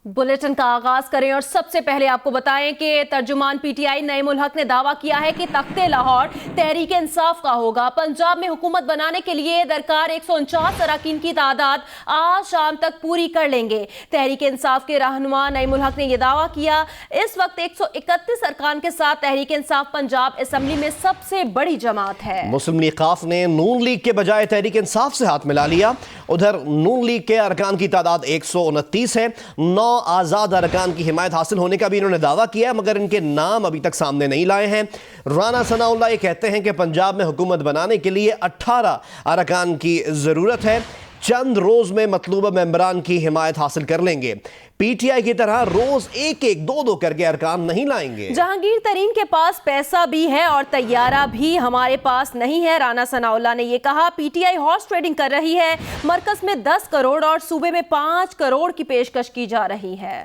Bulletin का आगाज करें और सबसे पहले आपको बताएं कि तर्जुमान पीटीआई नईम उल हक ने दावा किया है कि तख्ते लाहौर तहरीक इंसाफ का होगा। पंजाब में हुकूमत बनाने के लिए दरकार 149 अरकान की तादाद आज शाम तक पूरी कर लेंगे। तहरीक इंसाफ के रहनुमा नईम उल हक ने यह दावा किया। इस वक्त 131 अरकान के साथ तहरीक इंसाफ पंजाब असम्बली में सबसे बड़ी जमात है। मुस्लिम लीग काफ ने नून लीग के बजाय तहरीक इंसाफ से हाथ मिला लिया। उधर नून लीग के अरकान की तादाद 129 है। 9 आज़ाद अरकान की हिमायत हासिल होने का भी इन्होंने दावा किया है, मगर इनके नाम अभी तक सामने नहीं लाए हैं। राना सनाउल्लाह ये कहते हैं कि पंजाब में हुकूमत बनाने के लिए 18 अरकान की ज़रूरत है। चंद रोज में मतलूबा मेंबरान की हिमायत हासिल कर लेंगे। पीटीआई की तरह रोज एक एक दो दो करके अरकान नहीं लाएंगे। जहांगीर तरीन के पास पैसा भी है और तैयारा भी हमारे पास नहीं है। राना सनाउल्लाह ने यह कहा। पीटीआई हॉर्स ट्रेडिंग कर रही है। मरकज में 10 करोड़ और सूबे में 5 करोड़ की पेशकश की जा रही है।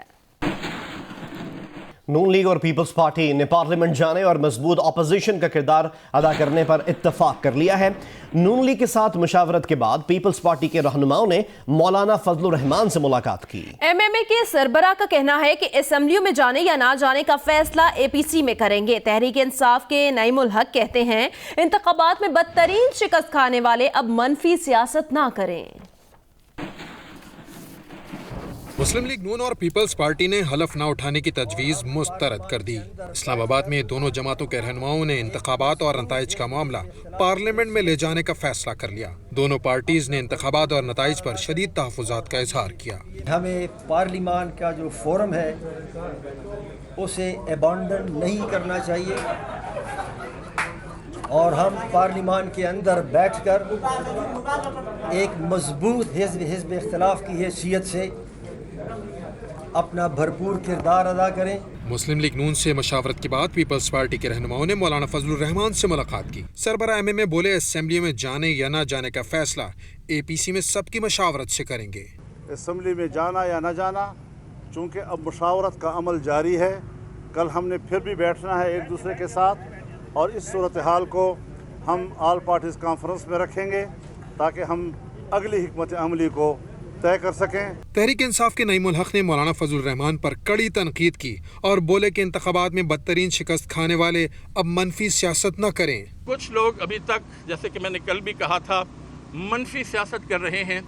नून लीग और पीपल्स पार्टी ने पार्लियामेंट जाने और मजबूत अपोजिशन का किरदार अदा करने पर इत्तफाक कर लिया है। नून लीग के साथ मुशावरत के बाद पीपल्स पार्टी के रहनुमाओं ने मौलाना फजलुर रहमान से मुलाकात की। एमएमए के सरबराह का कहना है कि असेंबलियों में जाने या ना जाने का फैसला एपीसी में करेंगे। तहरीक इंसाफ के नईम उल हक कहते हैं इंतखाबात में बदतरीन शिकस्त खाने वाले अब मनफी सियासत ना करें। मुस्लिम लीग नून और पीपल्स पार्टी ने हलफ न उठाने की तजवीज़ मुस्तरद कर दी। इस्लामाबाद में दोनों जमातों के रहनुमाओं ने इंतखाबात और नताइज का मामला पार्लियामेंट में ले जाने का फैसला कर लिया। दोनों पार्टीज ने इंतखाबात और नताइज पर शदीद तहफ़्फ़ुज़ात का इजहार किया। हमें पार्लियामान का जो फोरम है उसे अबैंडन नहीं करना चाहिए और हम पार्लियामान के अंदर बैठकर एक मजबूत हिज़्ब इख्तिलाफ की हैसियत से अपना भरपूर किरदार अदा करें। मुस्लिम लीग नून से मशावरत के बाद पीपल्स पार्टी के रहनुमाओं ने मौलाना फजलुर रहमान से मुलाकात की। सरबराह एमएमए बोले असेंबली में जाने या ना जाने का फैसला एपीसी में सबकी मशावरत से करेंगे। असेंबली में जाना या ना जाना, चूँकि अब मुशावरत का अमल जारी है, कल हमने फिर भी बैठना है एक दूसरे के साथ और इस सूरत हाल को हम ऑल पार्टीज़ कॉन्फ्रेंस में रखेंगे ताकि हम अगली हिकमत अमली को तय कर सकें। तहरीक इंसाफ के नईम उल हक ने मौलाना फजलुर रहमान पर कड़ी तनकीद की और बोले कि इंतखाबात में बदतरीन शिकस्त खाने वाले अब मनफी सियासत न करें। कुछ लोग अभी तक, जैसे कि मैंने कल भी कहा था, मनफी सियासत कर रहे हैं।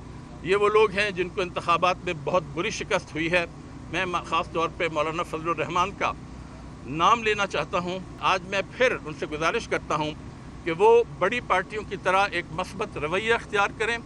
ये वो लोग हैं जिनको इंतखाबात में बहुत बुरी शिकस्त हुई है। मैं ख़ास तौर पर मौलाना फजलुर रहमान का नाम लेना चाहता हूँ। आज मैं फिर उनसे गुजारिश करता हूँ कि वो बड़ी पार्टियों की तरह एक मस्बत रवैया अख्तियार करें।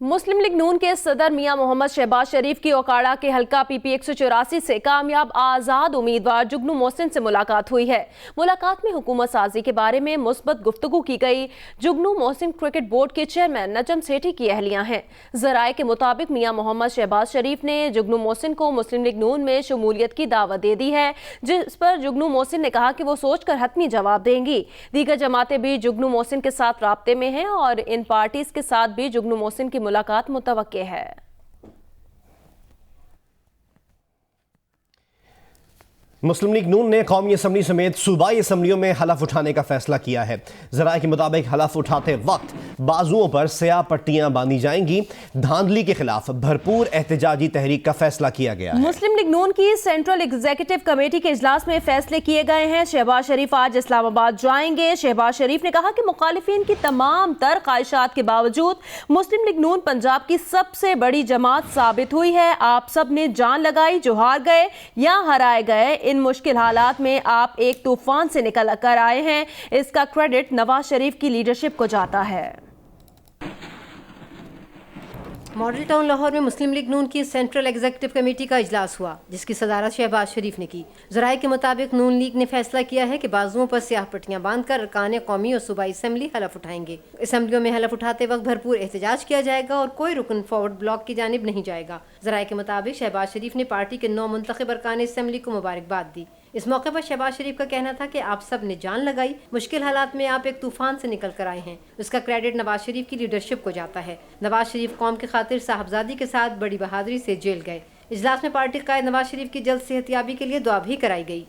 मुस्लिम लीग नून के सदर मियां मोहम्मद शहबाज शरीफ की ओकाड़ा के हल्का पीपी 184 से कामयाब आज़ाद उम्मीदवार जुगनू मोहसिन से मुलाकात हुई है। मुलाकात में हुकूमत साजी के बारे में मुस्बत गुफ्तगू की गई। जुगनू मोहसिन क्रिकेट बोर्ड के चेयरमैन नजम सेठी की अहलियां हैं। ज़राए के मुताबिक मियां मोहम्मद शहबाज शरीफ ने जुगनू मोहसिन को मुस्लिम लीग नून में शमूलियत की दावत दे दी है, जिस पर जुगनू मोहसिन ने कहा कि वो सोचकर हतमी जवाब देंगी। दीगर जमातें भी जुगनू मोहसिन के साथ राब्ते में हैं और इन पार्टीज के साथ भी जुगनू मोहसिन की मुलाकात मुतवक्के है। मुस्लिम लीग नून ने कौमी असम्बली समेत सूबाई असम्बलियों में हलफ उठाने का फैसला किया है। ज़राए के मुताबिक हलफ उठाते वक्त बाजुओं पर स्याह पट्टियां बांधी जाएंगी। धांधली के खिलाफ भरपूर एहतजाजी तहरीक का फैसला किया गया है। मुस्लिम लीग नून की सेंट्रल एग्जीक्यूटिव कमेटी के इजलास में फैसले किए गए हैं। शहबाज शरीफ आज इस्लामाबाद जाएंगे। शहबाज शरीफ ने कहा कि मुखालिफिन की तमाम तर ख्वाहिशात के बावजूद मुस्लिम लीग नून पंजाब की सबसे बड़ी जमात साबित हुई है। आप सब ने जान लगाई, जो हार गए या हराए गए, इन मुश्किल हालात में आप एक तूफान से निकल कर आए हैं। इसका क्रेडिट नवाज शरीफ की लीडरशिप को जाता है। मॉडल टाउन लाहौर में मुस्लिम लीग नून की सेंट्रल एग्जीक्यूटिव कमेटी का इजलास हुआ, जिसकी सदारत शहबाज शरीफ ने की। ज़राए के मुताबिक नून लीग ने फैसला किया है कि बाजुओं पर स्याह पट्टियां बांधकर अरकान कौमी और सूबाई असम्बली हलफ उठाएंगे। असम्बलियों में हलफ उठाते वक्त भरपूर एहतजाज किया जाएगा और कोई रुकन फॉरवर्ड ब्लॉक की जानिब नहीं जाएगा। ज़राए के मुताबिक शहबाज शरीफ ने पार्टी के 9 मुंतखब अरकान असम्बली को मुबारकबाद दी। इस मौके पर शहबाज शरीफ का कहना था कि आप सब ने जान लगाई, मुश्किल हालात में आप एक तूफान से निकल कर आए हैं। उसका क्रेडिट नवाज शरीफ की लीडरशिप को जाता है। नवाज शरीफ कौम की खातिर साहबजादी के साथ बड़ी बहादुरी से जेल गए। इजलास में पार्टी कायद नवाज शरीफ की जल्द सेहतयाबी के लिए दुआ भी कराई गई।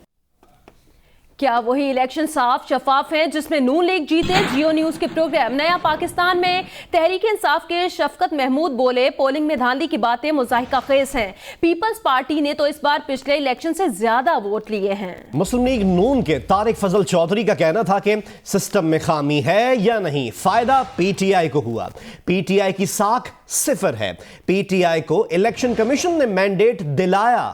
क्या वही इलेक्शन साफ शफाफ है जिसमें नून लीग जीते? जियो न्यूज के प्रोग्राम नया पाकिस्तान में तहरीक इंसाफ के शफकत महमूद बोले, पोलिंग में धांधली की बातें मुज़ाहिका खेज हैं। पीपल्स पार्टी ने तो इस बार पिछले इलेक्शन से ज्यादा वोट लिए हैं। मुस्लिम लीग नून के तारिक फजल चौधरी का कहना था कि सिस्टम में खामी है या नहीं, फायदा पीटीआई को हुआ। पीटीआई की साख 0 है। पीटीआई को इलेक्शन कमीशन ने मैंडेट दिलाया।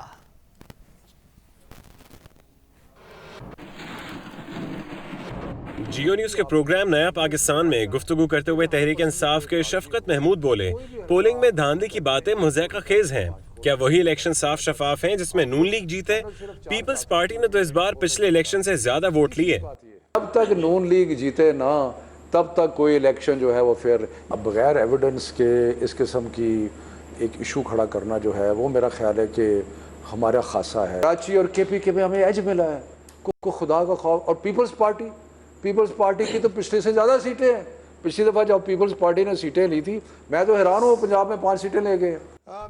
जियो न्यूज के प्रोग्राम नया पाकिस्तान में गुफ्तगू करते हुए तहरीक इंसाफ के शफकत महमूद बोले, पोलिंग में धांधली की बातें मुज़ाहिका खेज हैं। क्या वही इलेक्शन साफ शफाफ हैं जिसमें नून लीग जीते? पीपल्स पार्टी ने तो इस बार पिछले इलेक्शन से ज्यादा वोट लिए। जब तक नून लीग जीते ना तब तक कोई इलेक्शन जो है वो फिर बगैर एविडेंस के इस किस्म की एक इशू खड़ा करना जो है वो मेरा ख्याल है कि हमारा खासा है। कराची और केपी में हमें एज मिला है को खुदा का खौफ। और पीपल्स पार्टी की तो पिछले से ज़्यादा सीटें हैं। पिछली दफ़ा जब पीपल्स पार्टी ने सीटें ली थी मैं तो हैरान हूँ, पंजाब में 5 सीटें ले गए।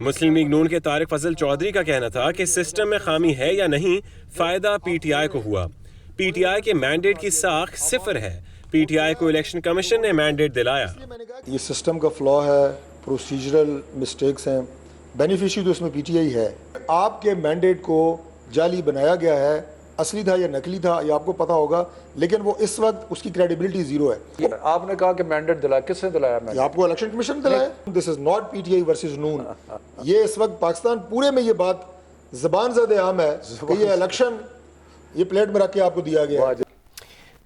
मुस्लिम लीग नून के तारिक फजल चौधरी का कहना था कि सिस्टम में खामी है या नहीं, फायदा पीटीआई को हुआ। पीटीआई के मैंडेट की साख 0 है। पीटीआई को इलेक्शन कमीशन ने मैंडेट दिलाया। ये सिस्टम का फ्लॉ है, प्रोसीजरल मिस्टेक्स हैं, बेनिफिशियरी तो इसमें पीटीआई है। आपके मैंडेट को जाली बनाया गया है, असली था या नकली था ये आपको पता होगा, लेकिन वो इस वक्त उसकी क्रेडिबिलिटी 0 है। आपने कहा कि मैंडेट दिलाया, किसने दिलाया? मैंडेट आपको इलेक्शन कमीशन दिलाया। This is not PTI versus Noon. ये इस वक्त पाकिस्तान पूरे में ये बात ज़बान ज़द आम है कि ये इलेक्शन ये प्लेट में रख के आपको दिया गया है।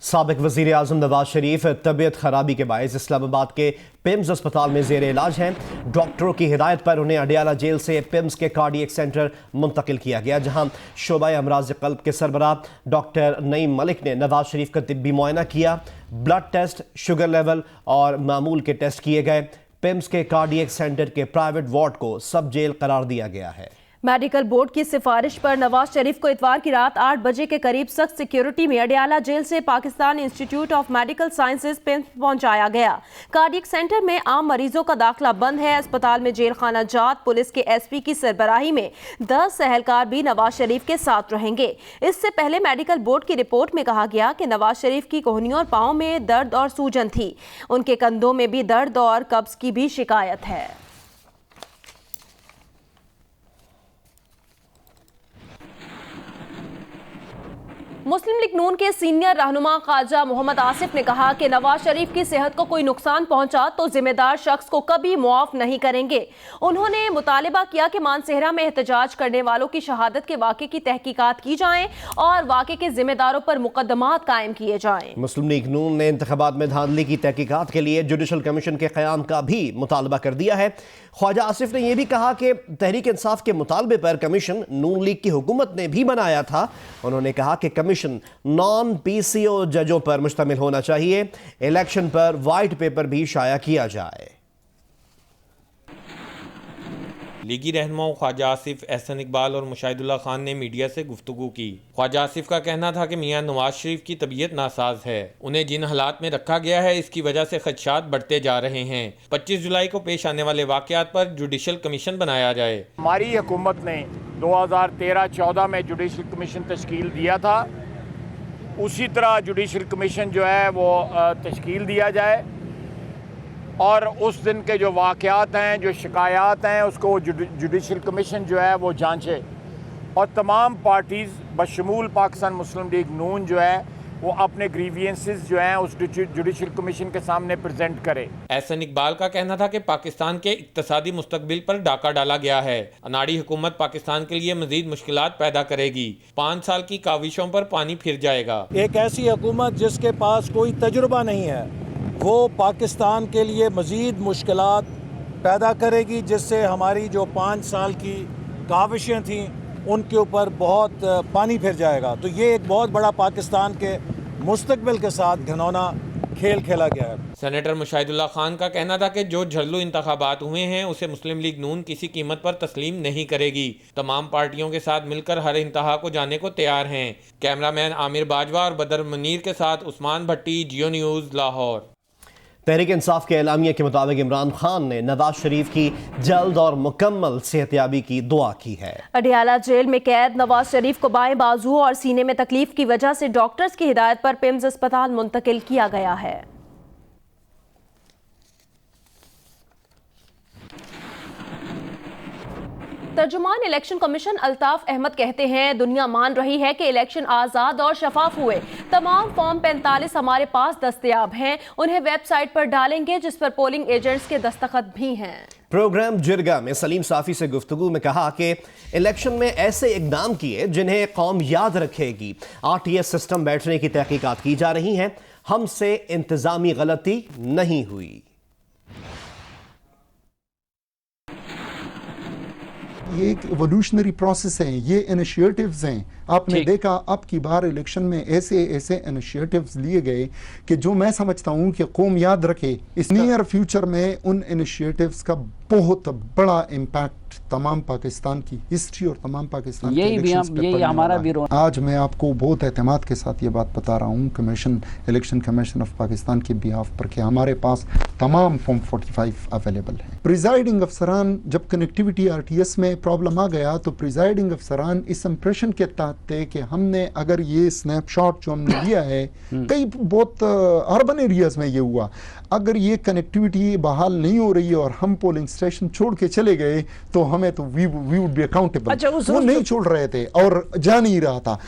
साबिक वज़ीर आज़म नवाज शरीफ तबीयत खराबी के बायस इस्लामाबाद के पिम्स अस्पताल में ज़ेर इलाज हैं। डॉक्टरों की हिदायत पर उन्हें अडियाला जेल से पिम्स के कार्डियक सेंटर मुंतकिल किया गया, जहां शोबा अमराज क़ल्ब के सरबराह डॉक्टर नईम मलिक ने नवाज शरीफ का तिब्बी मुआयना किया। ब्लड टेस्ट, शुगर लेवल और मामूल के टेस्ट किए गए। पिम्स के कार्डियक सेंटर के प्राइवेट वार्ड को सब जेल करार दिया गया है। मेडिकल बोर्ड की सिफारिश पर नवाज शरीफ को इतवार की रात 8 बजे के करीब सख्त सिक्योरिटी में अडियाला जेल से Pakistan institute of medical sciences PIMS पहुंचाया गया। कार्डियक सेंटर में आम मरीजों का दाखिला बंद है। अस्पताल में जेल खाना जात पुलिस के एसपी की सरबराही में 10 एहलकार भी नवाज शरीफ के साथ रहेंगे। इससे पहले मेडिकल बोर्ड की रिपोर्ट में कहा गया कि नवाज शरीफ की कोहनियों और पाँव में दर्द और सूजन थी। उनके कंधों में भी दर्द और कब्ज की भी शिकायत है। मुस्लिम लीग नून के सीनियर रहनुमा ख्वाजा मोहम्मद आसिफ ने कहा कि नवाज शरीफ की सेहत को कोई नुकसान पहुंचा तो जिम्मेदार शख्स को कभी मुआफ नहीं करेंगे। उन्होंने मुतालिबा किया कि मानसेहरा में एहतजाज करने वालों की शहादत के वाक़े की तहकीकात की जाएं और वाक़े के जिम्मेदारों पर मुकदमात कायम किए जाएं। मुस्लिम लीग नून ने इंतखाबात में धांधली की तहकीकात के लिए जुडिशल कमीशन के क़याम का भी मुतालबा कर दिया है। ख्वाजा आसिफ ने यह भी कहा कि तहरीक इंसाफ के मुतालबे पर कमीशन नून लीग की हुकूमत ने भी बनाया था। उन्होंने कहा कि कमीशन नॉन पीसीओ जजों पर मुश्तमिल होना चाहिए। इलेक्शन पर वाइट पेपर भी शाया किया जाए। लीगी रहनुमाओं ख्वाजा आसिफ, एहसन इकबाल और मुशाहिदुल्लाह खान ने मीडिया से गुफ्तगू की। ख्वाजा आसिफ का कहना था कि मियां नवाज शरीफ की तबीयत नासाज है, उन्हें जिन हालात में रखा गया है इसकी वजह से खदशात बढ़ते जा रहे हैं। 25 जुलाई को पेश आने वाले वाक़यात पर जुडिशल कमीशन बनाया जाए। हमारी हुकूमत ने 2013-14 में जुडिशल कमीशन तश्कील दिया था, उसी तरह जुडिशल कमीशन जो है वो तश्कील दिया जाए और उस दिन के जो वाक़यात हैं, जो शिकायत हैं, उसको जुडिशल कमीशन जो है वो जांचे और तमाम पार्टीज़ बशमूल पाकिस्तान मुस्लिम लीग नून जो है वो अपने ग्रीवियंसेस जो हैं उस जुडिशल कमीशन के सामने प्रेजेंट करे। एहसन इकबाल का कहना था कि पाकिस्तान के इक्तसादी मुस्तकबिल पर डाका डाला गया है। अनाड़ी हुकूमत पाकिस्तान के लिए मजीद मुश्किलात पैदा करेगी। 5 साल की काविशों पर पानी फिर जाएगा। एक ऐसी हुकूमत जिसके पास कोई तजुर्बा नहीं है वो पाकिस्तान के लिए मज़ीद मुश्किलात पैदा करेगी, जिससे हमारी जो 5 साल की काविशें थीं उनके ऊपर बहुत पानी फिर जाएगा। तो ये एक बहुत बड़ा पाकिस्तान के मुस्तकबिल के साथ घिनौना खेल खेला गया है। सेनेटर मुशाहिदुल्लाह खान का कहना था कि जो झल्लू इंतखाबात हुए हैं उसे मुस्लिम लीग नून किसी कीमत पर तस्लीम नहीं करेगी। तमाम पार्टियों के साथ मिलकर हर इंतहा को जाने को तैयार हैं। कैमरामैन आमिर बाजवा और बदर मुनीर के साथ उस्मान भट्टी, जियो न्यूज़, लाहौर। तहरीक इंसाफ के एलामिया के मुताबिक इमरान खान ने नवाज शरीफ की जल्द और मुकम्मल सेहतयाबी की दुआ की है। अडियाला जेल में कैद नवाज शरीफ को बाएं बाजू और सीने में तकलीफ की वजह से डॉक्टर्स की हिदायत पर पिम्स अस्पताल मुंतकिल किया गया है। तर्जुमान इलेक्शन कमीशन अल्ताफ अहमद कहते हैं, दुनिया मान रही है कि इलेक्शन आज़ाद और शफाफ हुए। तमाम फॉर्म 45 हमारे पास दस्तयाब हैं, उन्हें वेबसाइट पर डालेंगे जिस पर पोलिंग एजेंट्स के दस्तखत भी हैं। प्रोग्राम जिरगा में सलीम साफी से गुफ्तगू में कहा कि इलेक्शन में ऐसे इकदाम किए जिन्हें कौम याद रखेगी। RTS सिस्टम बैठने की तहकीकात की जा रही हैं, हमसे इंतजामी गलती नहीं हुई। ये एक एवोल्यूशनरी प्रोसेस है, ये इनिशिएटिव्स हैं। आपने देखा अब की बार इलेक्शन में ऐसे इनिशिएटिव्स लिए गए कि जो मैं समझता हूँ कि कौम याद रखे। इस नियर फ्यूचर में उन इनिशिएटिव्स का बहुत बड़ा इम्पैक्ट तमाम पाकिस्तान की हिस्ट्री और तमाम पाकिस्तान के इलेक्शंस पे पड़ने वाला है। आज मैं आपको बहुत एतमाद के साथ ये बात बता रहा हूँ इलेक्शन कमीशन ऑफ पाकिस्तान के बिहाफ पर कि हमारे पास तमाम फॉर्म 45 अवेलेबल है। प्रिजाइडिंग अफसरान जब कनेक्टिविटी RTS में प्रॉब्लम आ गया तो प्रिजाइडिंग अफसरान इस इंप्रेशन के तहत थे कि हमने अगर ये स्नैपशॉट जो हमने लिया है कई बहुत अर्बन एरियाज में ये हुआ, अगर ये कनेक्टिविटी बहाल नहीं हो रही है और हम पोलिंग स्टेशन छोड़ के चले गए तो हमें तो वी वुड बी अकाउंटेबल। वो नहीं छोड़ रहे थे और जा नहीं रहा था।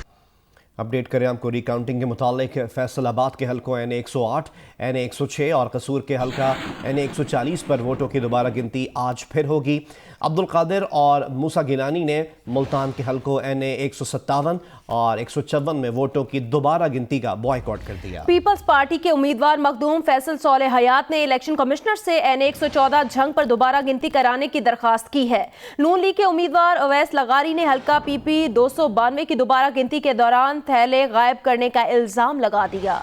अपडेट करें आपको रिकाउंटिंग के मुतालिक फैसलाबाद के हलकों NA 108, NA 106 और कसूर के हलका NA 140 पर वोटों की दोबारा गिनती आज फिर होगी। अब्दुल कादिर और मूसा गिलानी ने मुल्तान के हलकों NA 157 और 154 में वोटों की दोबारा गिनती का बॉयकॉट कर दिया। पीपल्स पार्टी के उम्मीदवार मखदूम फैसल सोलह हयात ने इलेक्शन कमिश्नर से NA 114 झंग पर दोबारा गिनती कराने की दरखास्त की है। नून लीग के उम्मीदवार अवैस लगारी ने हलका PP 292 की दोबारा गिनती के दौरान थैले गायब करने का इल्जाम लगा दिया।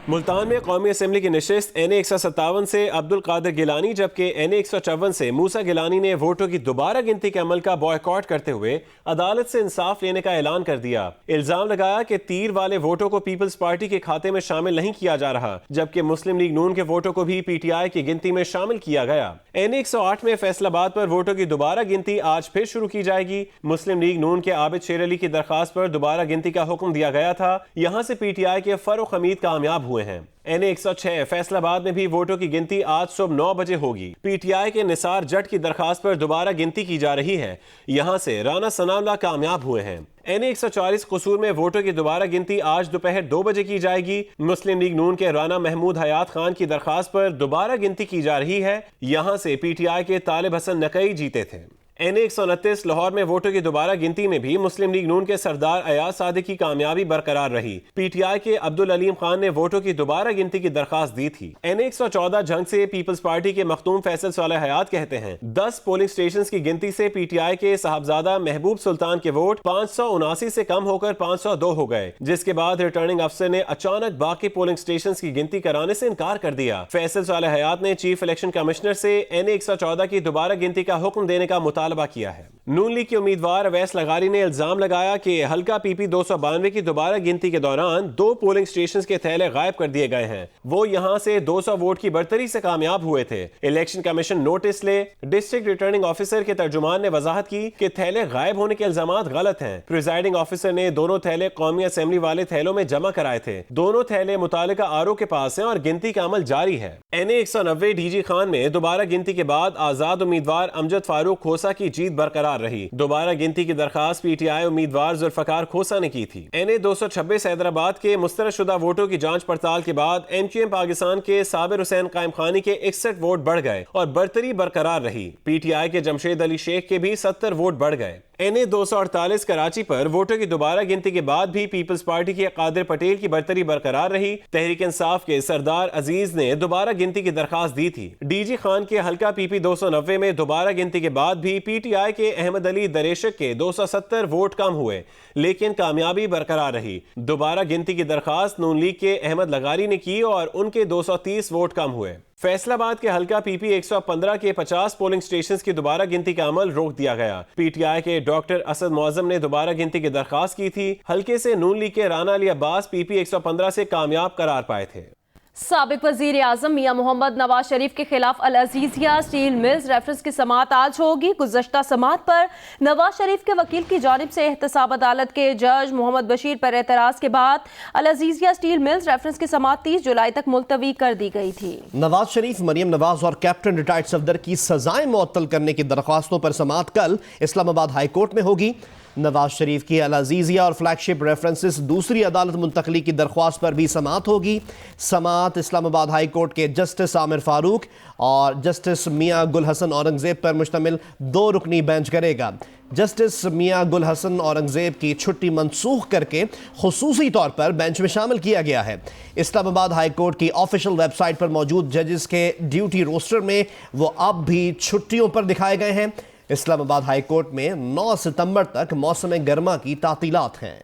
मुल्तान में कौमी असम्बली की नशिस्त NA 157 से अब्दुल कादिर गिलानी जबकि NA 154 से मूसा गिलानी ने वोटों की दोबारा गिनती के अमल का बॉयकॉट करते हुए अदालत से इंसाफ लेने का ऐलान कर दिया। इल्जाम लगाया कि तीर वाले वोटों को पीपल्स पार्टी के खाते में शामिल नहीं किया जा रहा, जबकि मुस्लिम लीग नून के वोटों को भी PTI की गिनती में शामिल किया गया। NA 108 में फैसलाबाद पर वोटों की दोबारा गिनती आज फिर शुरू की जाएगी। मुस्लिम लीग नून के आबिद शेर अली की दरखास्त पर दोबारा गिनती का हुक्म दिया गया था, यहाँ से PTI के फरूख हमीद कामयाब हुए हैं। NA 106 फैसलाबाद में भी वोटों की गिनती आज सुबह 9 बजे होगी। PTI के निसार जट की दरखास्त पर दोबारा गिनती की जा रही है, यहाँ से राना सनाउल्लाह कामयाब हुए हैं। NA 140 कसूर में वोटों की दोबारा गिनती आज दोपहर 2 बजे की जाएगी। मुस्लिम लीग नून के राना महमूद हयात खान की दरखास्त पर दोबारा गिनती की जा रही है, यहाँ से PTI के तालिब हसन नकई जीते थे। NA 129 लाहौर में वोटों की दोबारा गिनती में भी मुस्लिम लीग नून के सरदार अयाज सादिक की कामयाबी बरकरार रही। PTI के अब्दुल अलीम खान ने वोटों की दोबारा गिनती की दरखास्त दी थी। NA 114 झंग से पीपल्स पार्टी के मखदूम फैसल सोलह हयात कहते हैं, 10 पोलिंग स्टेशन की गिनती से PTI के साहबजादा महबूब सुल्तान के वोट 579 से कम होकर 502 हो गए, जिसके बाद रिटर्निंग अफसर ने अचानक बाकी पोलिंग स्टेशन की गिनती कराने से इनकार कर दिया। फैसल सोलह हयात ने चीफ इलेक्शन कमिश्नर से NA 114 की दोबारा गिनती का हुक्म देने का मुतालबा किया है। नून लीग के उम्मीदवार अवैस लगारी ने इल्जाम लगाया कि हल्का PP 292 की दोबारा गिनती के दौरान 2 पोलिंग स्टेशन के थैले गायब कर दिए गए हैं। वो यहां से 200 वोट की बढ़तरी से कामयाब हुए थे। इलेक्शन कमीशन नोटिस ले। डिस्ट्रिक्ट रिटर्निंग ऑफिसर के तर्जुमान ने वजाहत की कि थैले गायब होने के इल्जामात गलत हैं। प्रिजाइडिंग ऑफिसर ने दोनों थैले कौमी असेंबली वाले थैलों में जमा कराए थे। दोनों थैले मुतालिका RO के पास हैं और गिनती का अमल जारी है। NA 190 DG खान में दोबारा गिनती के बाद आजाद उम्मीदवार अमजद फारूक खोसा की जीत बरकरार रही। दोबारा गिनती की दरखास्त PTI उम्मीदवार जुल्फकार खोसा ने की थी। NA 226 हैदराबाद के मुस्तरदशुदा वोटों की जांच पड़ताल के बाद MQM पाकिस्तान के साबिर हुसैन कायम खानी के 61 वोट बढ़ गए और बढ़तरी बरकरार रही। PTI के जमशेद अली शेख के भी 70 वोट बढ़ गए। NA 248 कराची पर वोटों की दोबारा गिनती के बाद भी पीपल्स पार्टी के कादिर पटेल की बढ़तरी बरकरार रही। तहरीक इंसाफ के सरदार अजीज ने दोबारा गिनती की दरखास्त दी थी। DG खान के हल्का PP 290 में दोबारा गिनती के बाद भी PTI के अहमद अली दरेशक के 270 वोट कम हुए, लेकिन कामयाबी बरकरार रही। दोबारा गिनती की दरखास्त नून लीग के अहमद लगारी ने की और उनके 230 वोट कम हुए। فیصل آباد کے حلقہ پی پی 115 کے 50 پولنگ سٹیشنز کی دوبارہ گنتی کا عمل روک دیا گیا۔ پی ٹی آئی کے ڈاکٹر اسد معظم نے دوبارہ گنتی کی درخواست کی تھی۔ حلقے سے نون لیگ کے رانا علی عباس پی پی 115 سے کامیاب قرار پائے تھے۔ سابق وزیر اعظم میاں محمد نواز شریف کے خلاف العزیزیہ سٹیل ملز ریفرنس کی سماعت آج ہوگی۔ گزشتہ سماعت پر نواز شریف کے وکیل کی جانب سے احتساب عدالت کے جج محمد بشیر پر اعتراض کے بعد العزیزیہ سٹیل ملز ریفرنس کی سماعت 30 جولائی تک ملتوی کر دی گئی تھی۔ نواز شریف، مریم نواز اور کیپٹن ریٹائرڈ صفدر کی سزائیں معطل کرنے کی درخواستوں پر سماعت کل اسلام آباد ہائی کورٹ میں ہوگی۔ نواز شریف کی العزیزیہ اور فلیگ شپ ریفرنسز دوسری عدالت منتقلی کی درخواست پر بھی سماعت ہوگی۔ سماعت اسلام آباد ہائی کورٹ کے جسٹس عامر فاروق اور جسٹس میاں گل حسن اورنگزیب پر مشتمل 2 رکنی بینچ کرے گا۔ جسٹس میاں گل حسن اورنگزیب کی چھٹی منسوخ کر کے خصوصی طور پر بینچ میں شامل کیا گیا ہے۔ اسلام آباد ہائی کورٹ کی آفیشل ویب سائٹ پر موجود ججز کے ڈیوٹی روسٹر میں وہ اب بھی چھٹیوں پر دکھائے گئے ہیں۔ اسلام آباد ہائی کورٹ میں 9 ستمبر تک موسم گرما کی تعطیلات ہیں۔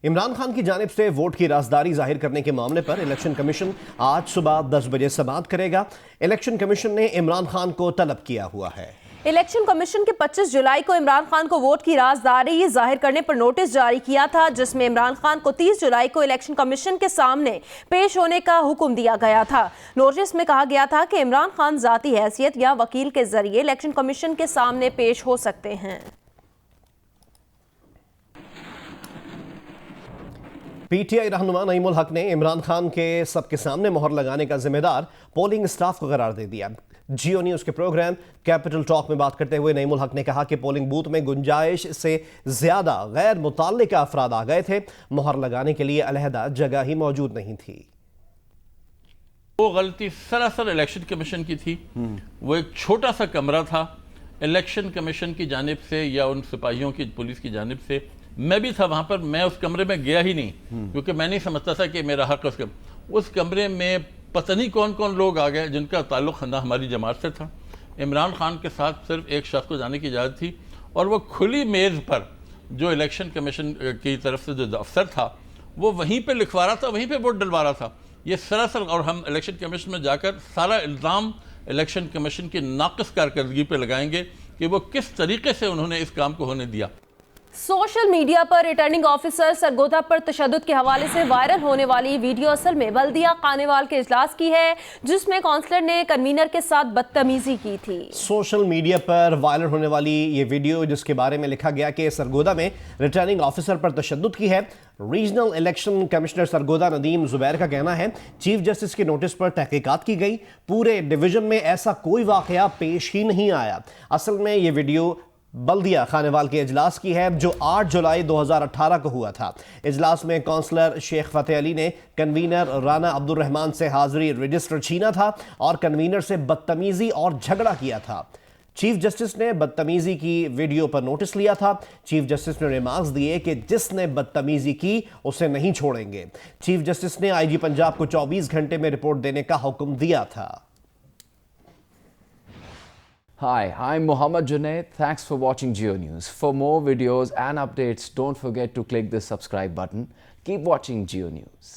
عمران خان کی جانب سے ووٹ کی رازداری ظاہر کرنے کے معاملے پر الیکشن کمیشن آج صبح 10 بجے سماعت کرے گا۔ الیکشن کمیشن نے عمران خان کو طلب کیا ہوا ہے۔ الیکشن کمیشن کے 25 جولائی کو عمران خان کو ووٹ کی رازداری ظاہر کرنے پر نوٹس جاری کیا تھا، جس میں عمران خان کو 30 جولائی کو الیکشن کمیشن کے سامنے پیش ہونے کا حکم دیا گیا تھا۔ نوٹس میں کہا گیا تھا کہ عمران خان ذاتی حیثیت یا وکیل کے ذریعے الیکشن کمیشن کے سامنے پیش ہو سکتے ہیں۔ پی ٹی آئی رہنما نعیم الحق نے عمران خان کے سب کے سامنے مہر لگانے کا ذمہ دار پولنگ اسٹاف کو قرار دے دیا۔ جیو نیوز کے پروگرام کیپٹل ٹاک میں بات کرتے ہوئے نعیم الحق نے کہا کہ پولنگ بوتھ میں گنجائش سے زیادہ غیر متعلقہ افراد آ گئے تھے، مہر لگانے کے لیے علیحدہ جگہ ہی موجود نہیں تھی۔ وہ غلطی سراسر الیکشن کمیشن کی تھی۔ وہ ایک چھوٹا سا کمرہ تھا، الیکشن کمیشن کی جانب سے یا ان سپاہیوں کی پولیس کی جانب سے، میں بھی تھا وہاں پر، میں اس کمرے میں گیا ہی نہیں کیونکہ میں نہیں سمجھتا تھا کہ میرا حق اس کمرے میں پتہ نہیں کون کون لوگ آ گئے جن کا تعلق نہ ہماری جماعت سے تھا۔ عمران خان کے ساتھ صرف ایک شخص کو جانے کی اجازت تھی اور وہ کھلی میز پر جو الیکشن کمیشن کی طرف سے جو افسر تھا وہ وہیں پہ لکھوا رہا تھا، وہیں پہ ووٹ ڈلوا رہا تھا۔ یہ سراسر، اور ہم الیکشن کمیشن میں جا کر سارا الزام الیکشن کمیشن کی ناقص کارکردگی پہ لگائیں گے کہ وہ کس طریقے سے انہوں نے اس کام کو ہونے دیا۔ سوشل میڈیا پر ریٹرننگ آفیسر سرگودا پر تشدد کے حوالے سے وائرل ہونے والی ویڈیو اصل میں بلدیہ قانیوال کے اجلاس کی ہے، جس میں کونسلر نے کنوینر کے ساتھ بدتمیزی کی تھی۔ سوشل میڈیا پر وائرل ہونے والی یہ ویڈیو جس کے بارے میں لکھا گیا کہ سرگودا میں ریٹرننگ آفیسر پر تشدد کی ہے، regional election commissioner Sargodha Nadeem Zubair کا کہنا ہے چیف جسٹس کے نوٹس پر تحقیقات کی گئی، پورے ڈویژن میں ایسا کوئی واقعہ پیش ہی نہیں آیا۔ اصل میں یہ ویڈیو بلدیہ خانیوال کے اجلاس کی ہے جو 8 جولائی 2018 کو ہوا تھا۔ اجلاس میں کونسلر شیخ فتح علی نے کنوینر رانا عبد الرحمن سے حاضری رجسٹر چھینا تھا اور کنوینر سے بدتمیزی اور جھگڑا کیا تھا۔ چیف جسٹس نے بدتمیزی کی ویڈیو پر نوٹس لیا تھا۔ چیف جسٹس نے ریمارکس دیے کہ جس نے بدتمیزی کی اسے نہیں چھوڑیں گے۔ چیف جسٹس نے آئی جی پنجاب کو 24 گھنٹے میں رپورٹ دینے کا حکم دیا تھا۔ Hi, I'm Mohammad Junaid. Thanks for watching Geo News. For more videos and updates, don't forget to click the subscribe button. Keep watching Geo News.